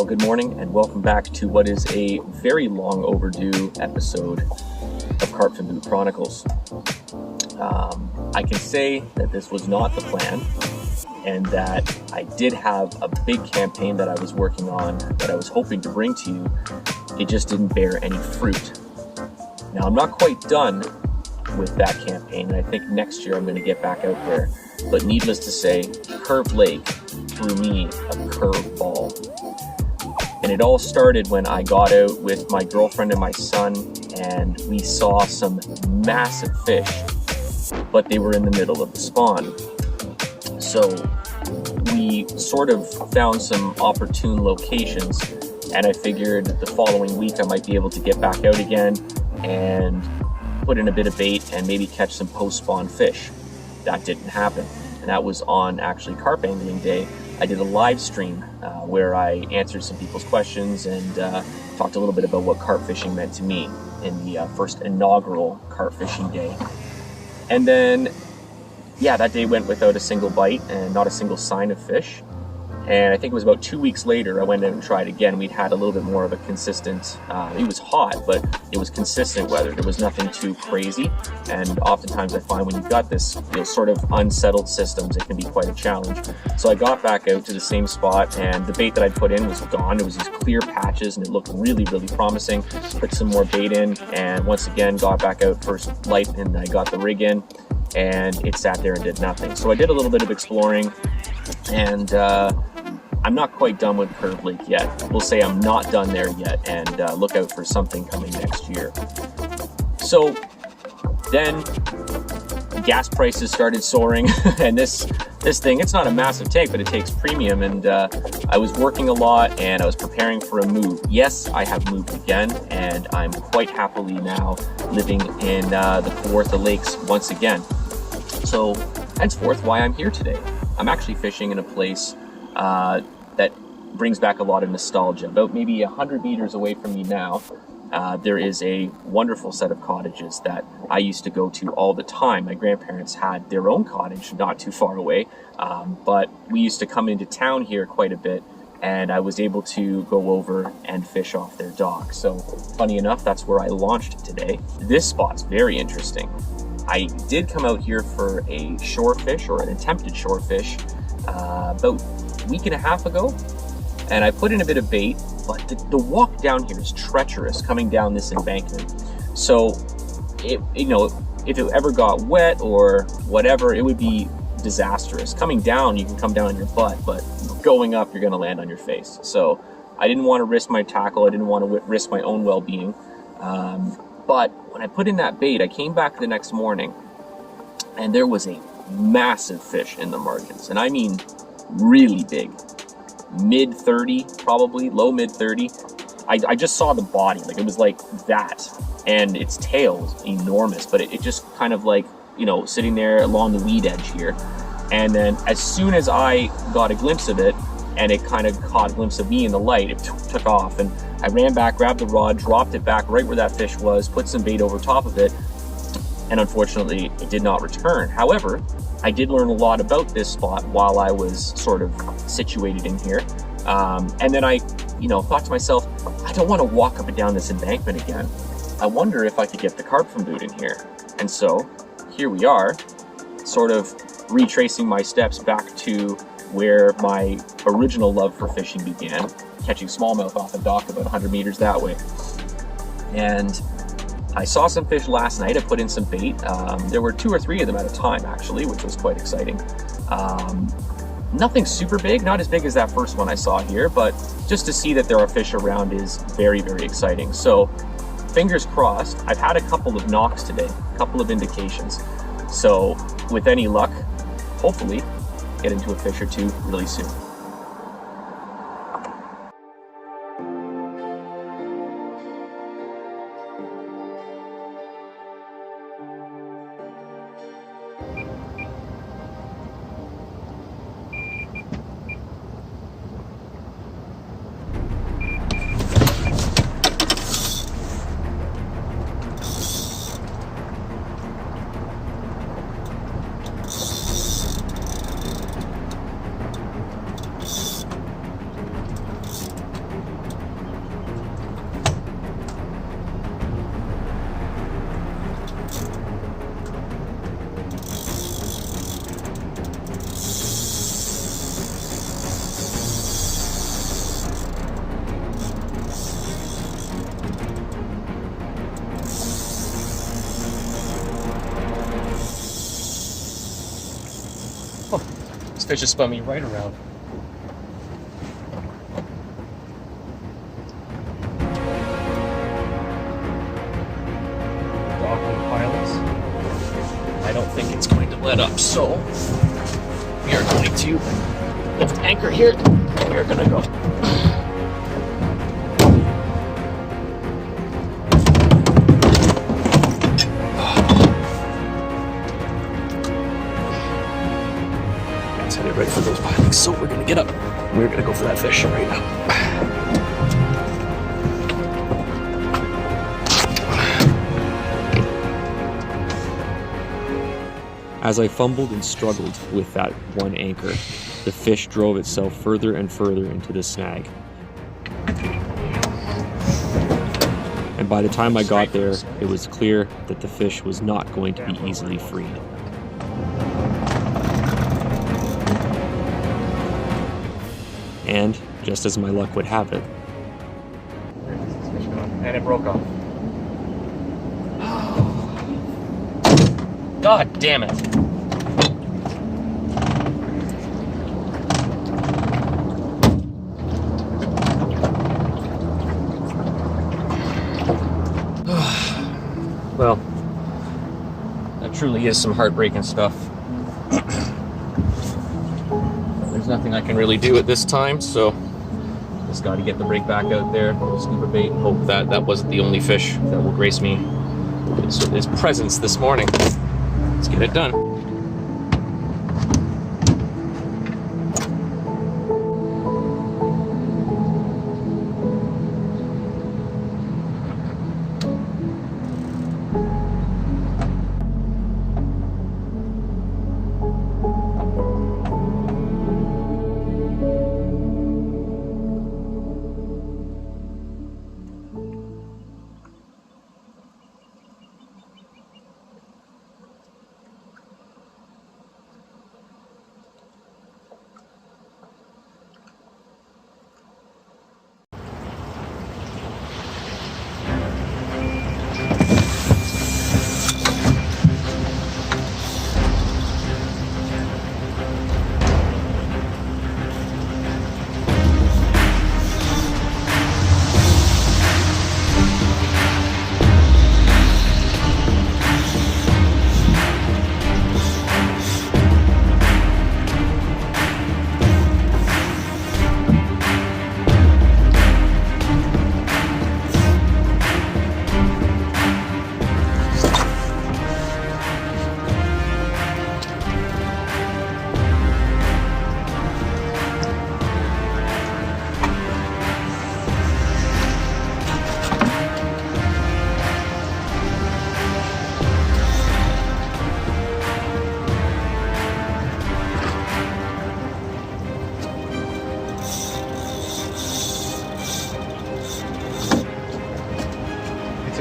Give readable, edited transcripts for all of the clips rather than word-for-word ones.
Well, good morning and welcome back to what is a very long overdue episode of Karpfenboot Chronicles. I can say that this was not the plan and that I did have a big campaign that I was working on that I was hoping to bring to you. It just didn't bear any fruit. Now, I'm not quite done with that campaign, and I think next year I'm going to get back out there. But needless to say, Curve Lake threw me a curveball. And it all started when I got out with my girlfriend and my son, and we saw some massive fish, but they were in the middle of the spawn. So we sort of found some opportune locations, and I figured the following week I might be able to get back out again and put in a bit of bait and maybe catch some post-spawn fish. That didn't happen, and that was on actually carp angling day. I did a live stream where I answered some people's questions and talked a little bit about what carp fishing meant to me in the first inaugural carp fishing day. And then, yeah, that day went without a single bite and not a single sign of fish. And I think it was about 2 weeks later, I went out and tried again. We'd had a little bit more of a consistent, it was hot, but it was consistent weather. There was nothing too crazy. And oftentimes I find when you've got this, sort of unsettled systems, it can be quite a challenge. So I got back out to the same spot, and the bait that I'd put in was gone. It was these clear patches, and it looked really, really promising. Put some more bait in, and once again, got back out first light, and I got the rig in, and it sat there and did nothing. So I did a little bit of exploring, and I'm not quite done with Curve Lake yet. We'll say I'm not done there yet, and look out for something coming next year. So then gas prices started soaring, and this thing, it's not a massive tank, but it takes premium, and I was working a lot, and I was preparing for a move. Yes, I have moved again, and I'm quite happily now living in the Kawartha Lakes once again. So henceforth, why I'm here today. I'm actually fishing in a place that brings back a lot of nostalgia. About maybe 100 meters away from me now, there is a wonderful set of cottages that I used to go to all the time. My grandparents had their own cottage not too far away, but we used to come into town here quite a bit, and I was able to go over and fish off their dock. So funny enough, that's where I launched today. This spot's very interesting. I did come out here for a shore fish, or an attempted shore fish, about a week and a half ago, and I put in a bit of bait, but the walk down here is treacherous coming down this embankment. So if it ever got wet or whatever, it would be disastrous. Coming down, you can come down on your butt, but going up, you're going to land on your face. So I didn't want to risk my tackle. I didn't want to risk my own well-being. But when I put in that bait, I came back the next morning, and there was a massive fish in the margins, and I mean really big, mid-30 probably, low mid-30. I just saw the body, like it was like that, and its tail was enormous, but it just kind of like, sitting there along the weed edge here. And then as soon as I got a glimpse of it, and it kind of caught a glimpse of me in the light, it took off, and I ran back, grabbed the rod, dropped it back right where that fish was, put some bait over top of it, and unfortunately it did not return. However, I did learn a lot about this spot while I was sort of situated in here. And then I, thought to myself, I don't want to walk up and down this embankment again. I wonder if I could get the Karpfenboot in here. And so here we are, sort of retracing my steps back to where my original love for fishing began, catching smallmouth off a dock about 100 meters that way. And I saw some fish last night. I put in some bait. There were 2 or 3 of them at a time, actually, which was quite exciting. Nothing super big, not as big as that first one I saw here, but just to see that there are fish around is very, very exciting. So fingers crossed. I've had a couple of knocks today, a couple of indications. So with any luck, hopefully get into a fish or two really soon. This fish has spun me right around. Docking pilots. I don't think it's going to let up, so we are going to lift anchor here. We are going to go. Ready for those pilings, so we're gonna get up. We're gonna go for that fish right now. As I fumbled and struggled with that one anchor, the fish drove itself further and further into the snag. And by the time I got there, it was clear that the fish was not going to be easily freed. And, just as my luck would have it, and it broke off. God damn it! Well, that truly is some heartbreaking stuff. There's nothing I can really do at this time, so just got to get the rig back out there, scuba bait, and hope that that wasn't the only fish that will grace me with his presence this morning. Let's get it done.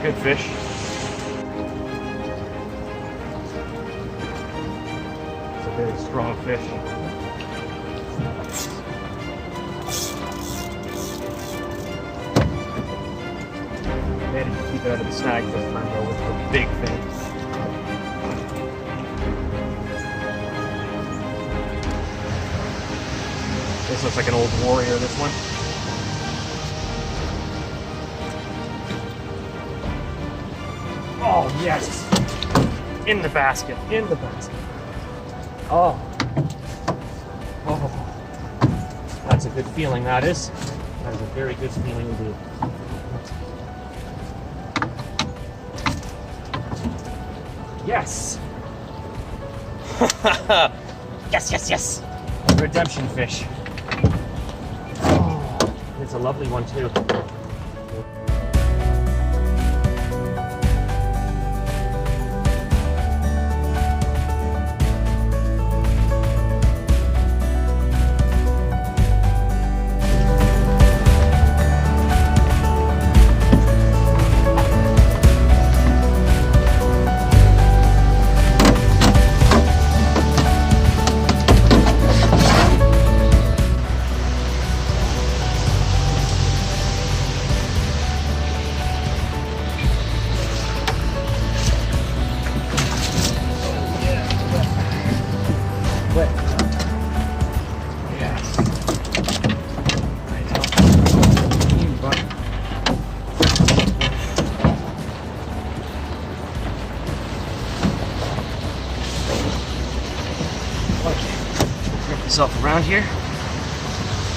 Good fish. It's a very strong fish. Managed to keep it out of the snag this time though with the big thing. This looks like an old warrior, this one. Oh, yes! In the basket, in the basket. Oh. Oh. That's a good feeling, that is. That is a very good feeling indeed. Yes! Yes, yes, yes! Redemption fish. Oh, it's a lovely one, too. myself around here,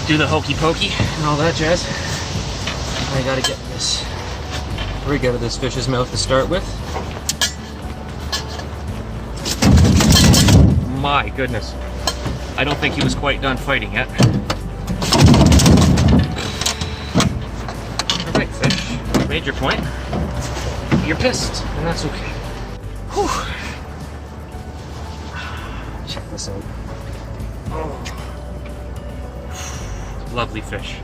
do the hokey pokey and all that jazz. I gotta get this rig out of this fish's mouth to start with. My goodness. I don't think he was quite done fighting yet. Alright, fish. You made your point. You're pissed, and that's okay. Whew. Check this out. Oh. Lovely fish.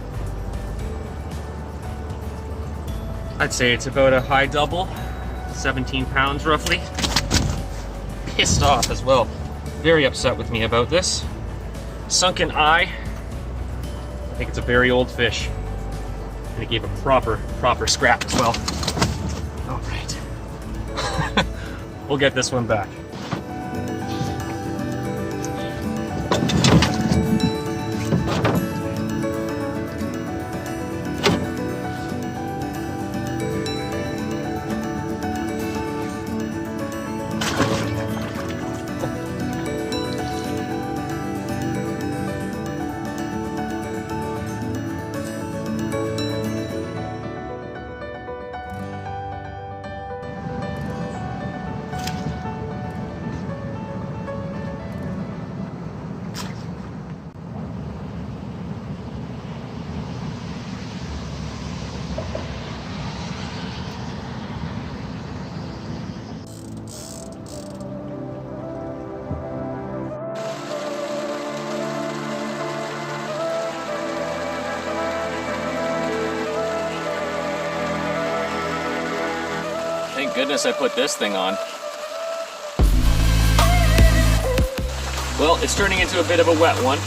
I'd say it's about a high double, 17 pounds roughly. Pissed off as well. Very upset with me about this. Sunken eye. I think it's a very old fish. And it gave a proper scrap as well. All right. We'll get this one back. Thank goodness I put this thing on. Well, it's turning into a bit of a wet one.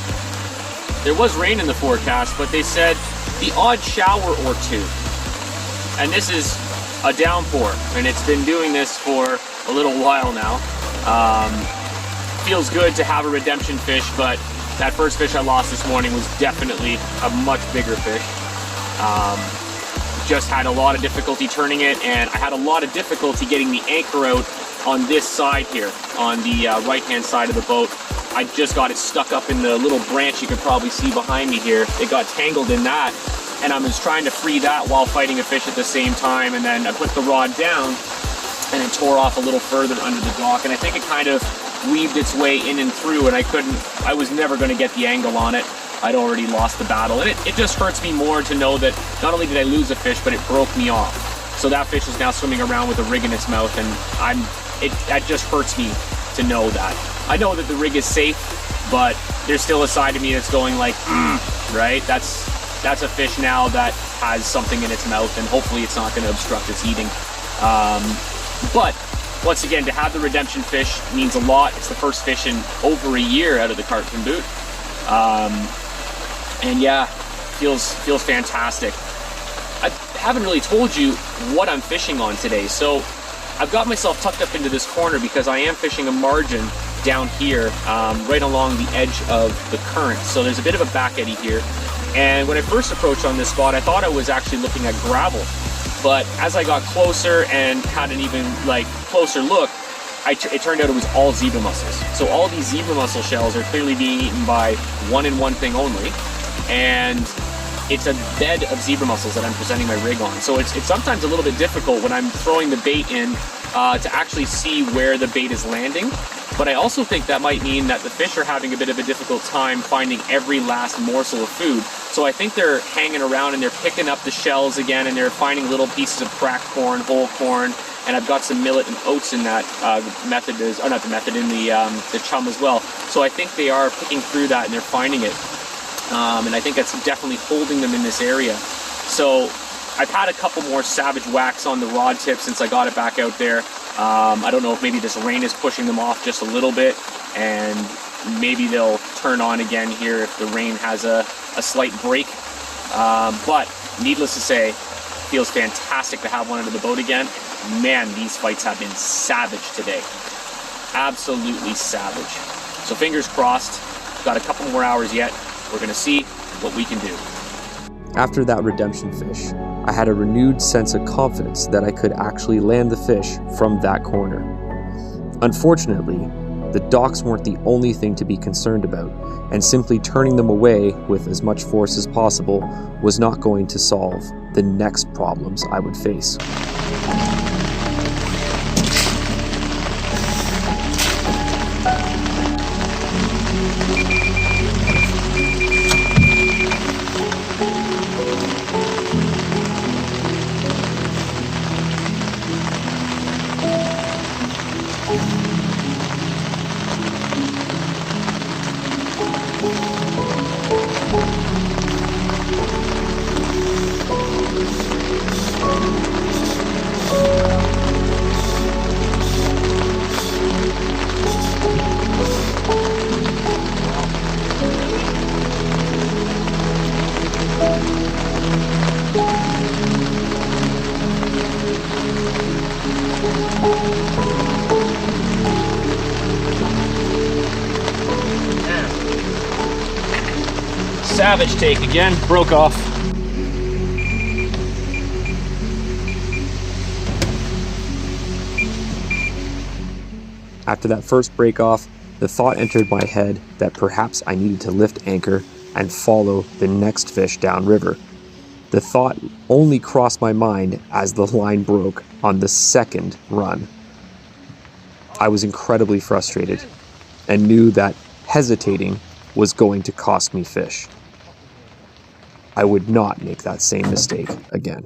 There was rain in the forecast, but they said the odd shower or two. And this is a downpour, and it's been doing this for a little while now. Feels good to have a redemption fish, but that first fish I lost this morning was definitely a much bigger fish. Just had a lot of difficulty turning it, and I had a lot of difficulty getting the anchor out on this side here, on the right-hand side of the boat. I just got it stuck up in the little branch you can probably see behind me here. It got tangled in that, and I was trying to free that while fighting a fish at the same time, and then I put the rod down, and it tore off a little further under the dock, and I think it kind of weaved its way in and through, and I was never going to get the angle on it. I'd already lost the battle, and it just hurts me more to know that not only did I lose a fish, but it broke me off. So that fish is now swimming around with a rig in its mouth, and that just hurts me to know that. I know that the rig is safe, but there's still a side of me that's going like, right? That's a fish now that has something in its mouth, and hopefully it's not going to obstruct its eating. But once again, to have the redemption fish means a lot. It's the first fish in over a year out of the Karpfenboot. And yeah, feels fantastic. I haven't really told you what I'm fishing on today. So I've got myself tucked up into this corner because I am fishing a margin down here, right along the edge of the current. So there's a bit of a back eddy here. And when I first approached on this spot, I thought I was actually looking at gravel. But as I got closer and had an even closer look, it turned out it was all zebra mussels. So all these zebra mussel shells are clearly being eaten by one and one thing only. And it's a bed of zebra mussels that I'm presenting my rig on. So it's sometimes a little bit difficult when I'm throwing the bait in to actually see where the bait is landing. But I also think that might mean that the fish are having a bit of a difficult time finding every last morsel of food. So I think they're hanging around and they're picking up the shells again, and they're finding little pieces of cracked corn, whole corn, and I've got some millet and oats in that the chum as well. So I think they are picking through that and they're finding it. And I think that's definitely holding them in this area. So I've had a couple more savage whacks on the rod tip since I got it back out there. I don't know if maybe this rain is pushing them off just a little bit, and maybe they'll turn on again here if the rain has a slight break. But needless to say, feels fantastic to have one under the boat again. Man, these fights have been savage today. Absolutely savage. So fingers crossed, got a couple more hours yet. We're going to see what we can do. After that redemption fish, I had a renewed sense of confidence that I could actually land the fish from that corner. Unfortunately, the docks weren't the only thing to be concerned about, and simply turning them away with as much force as possible was not going to solve the next problems I would face. Savage take again, broke off. After that first break off, the thought entered my head that perhaps I needed to lift anchor and follow the next fish downriver. The thought only crossed my mind as the line broke on the second run. I was incredibly frustrated and knew that hesitating was going to cost me fish. I would not make that same mistake again.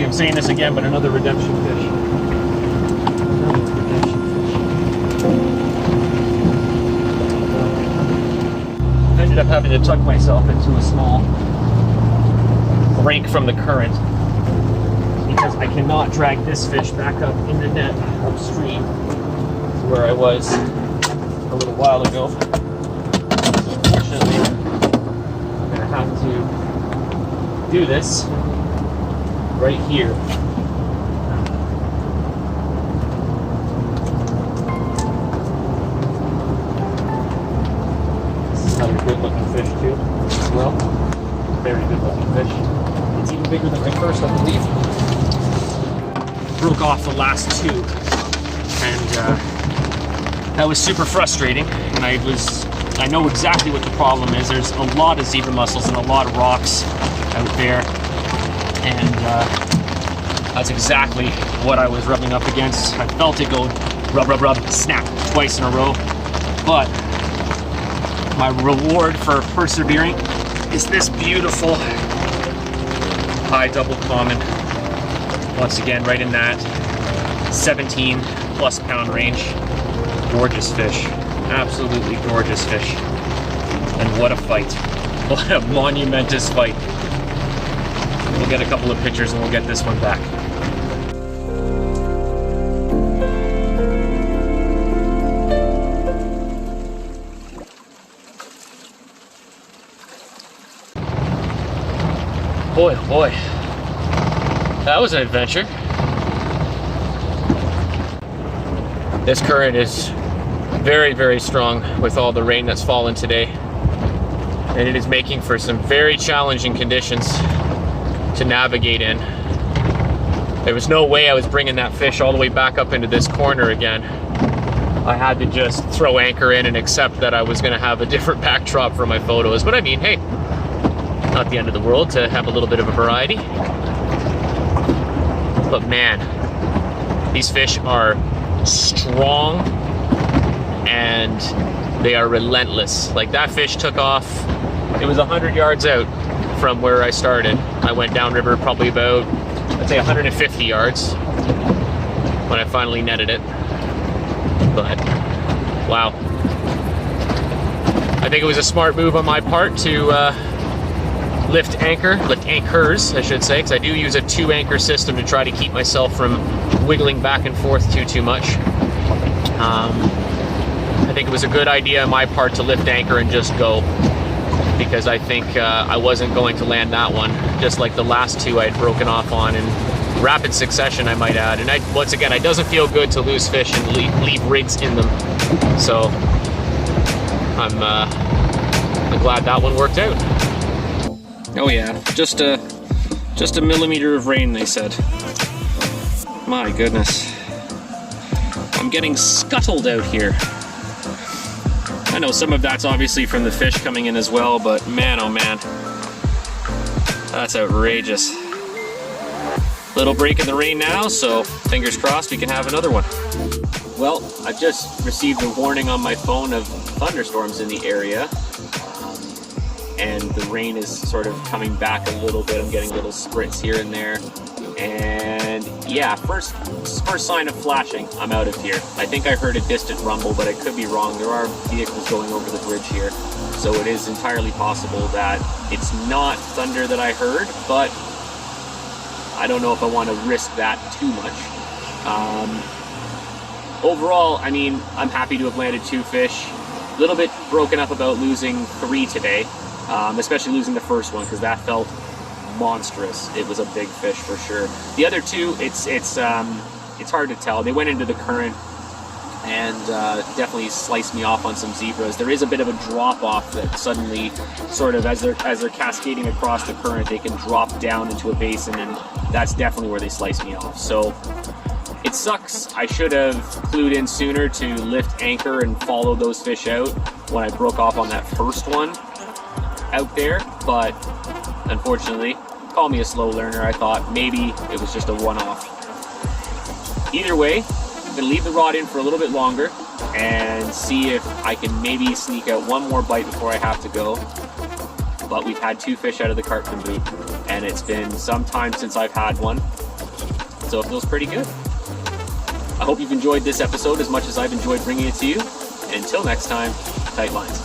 I'm saying this again, but another redemption fish. Ended up having to tuck myself into a small break from the current because I cannot drag this fish back up in the net upstream to where I was a little while ago. Unfortunately, I'm going to have to do this right here. This is another good looking fish too, as well. Very good looking fish. It's even bigger than my first, I believe. Broke off the last two, and that was super frustrating. And I know exactly what the problem is. There's a lot of zebra mussels and a lot of rocks out there. And that's exactly what I was rubbing up against. I felt it go rub, rub, rub, snap twice in a row. But my reward for persevering is this beautiful high double common. Once again, right in that 17 plus pound range. Gorgeous fish. Absolutely gorgeous fish. And what a fight. What a monumentous fight. we'll get a couple of pictures and we'll get this one back. Boy, oh boy, that was an adventure. This current is very, very strong with all the rain that's fallen today. And it is making for some very challenging conditions to navigate in. There was no way I was bringing that fish all the way back up into this corner again. I had to just throw anchor in and accept that I was gonna have a different backdrop for my photos. But I mean, hey, not the end of the world to have a little bit of a variety. But man, these fish are strong and they are relentless. Like that fish took off, it was 100 yards out from where I started. I went downriver probably about, I'd say 150 yards when I finally netted it. But wow, I think it was a smart move on my part to lift anchors, I should say, because I do use a 2-anchor system to try to keep myself from wiggling back and forth too much. I think it was a good idea on my part to lift anchor and just go, because I think I wasn't going to land that one, just like the last two I had broken off on in rapid succession, I might add. And once again, it doesn't feel good to lose fish and leave rigs in them. So I'm glad that one worked out. Oh yeah, just a millimeter of rain, they said. My goodness. I'm getting scuttled out here. I know some of that's obviously from the fish coming in as well, but man, oh man. That's outrageous. Little break in the rain now, so fingers crossed we can have another one. Well, I've just received a warning on my phone of thunderstorms in the area. And the rain is sort of coming back a little bit. I'm getting little spritz here and there. And yeah, first sign of flashing, I'm out of here. I think I heard a distant rumble, but I could be wrong. There are vehicles going over the bridge here. So it is entirely possible that it's not thunder that I heard, but I don't know if I want to risk that too much. Overall, I mean, I'm happy to have landed 2 fish. A little bit broken up about losing 3 today. Especially losing the first one, because that felt monstrous. It was a big fish for sure. The other 2, it's hard to tell. They went into the current and definitely sliced me off on some zebras. There is a bit of a drop off that suddenly, sort of as they're cascading across the current, they can drop down into a basin, and that's definitely where they sliced me off. So it sucks. I should have clued in sooner to lift anchor and follow those fish out when I broke off on that first one out there, but unfortunately, call me a slow learner. I thought maybe it was just a one-off. Either way, I'm gonna leave the rod in for a little bit longer and see if I can maybe sneak out one more bite before I have to go. But we've had 2 fish out of the Karpfenboot, and it's been some time since I've had one, so it feels pretty good. I hope you've enjoyed this episode as much as I've enjoyed bringing it to you. Until next time, tight lines.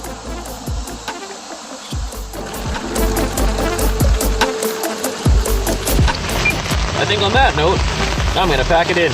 I think on that note, I'm gonna pack it in.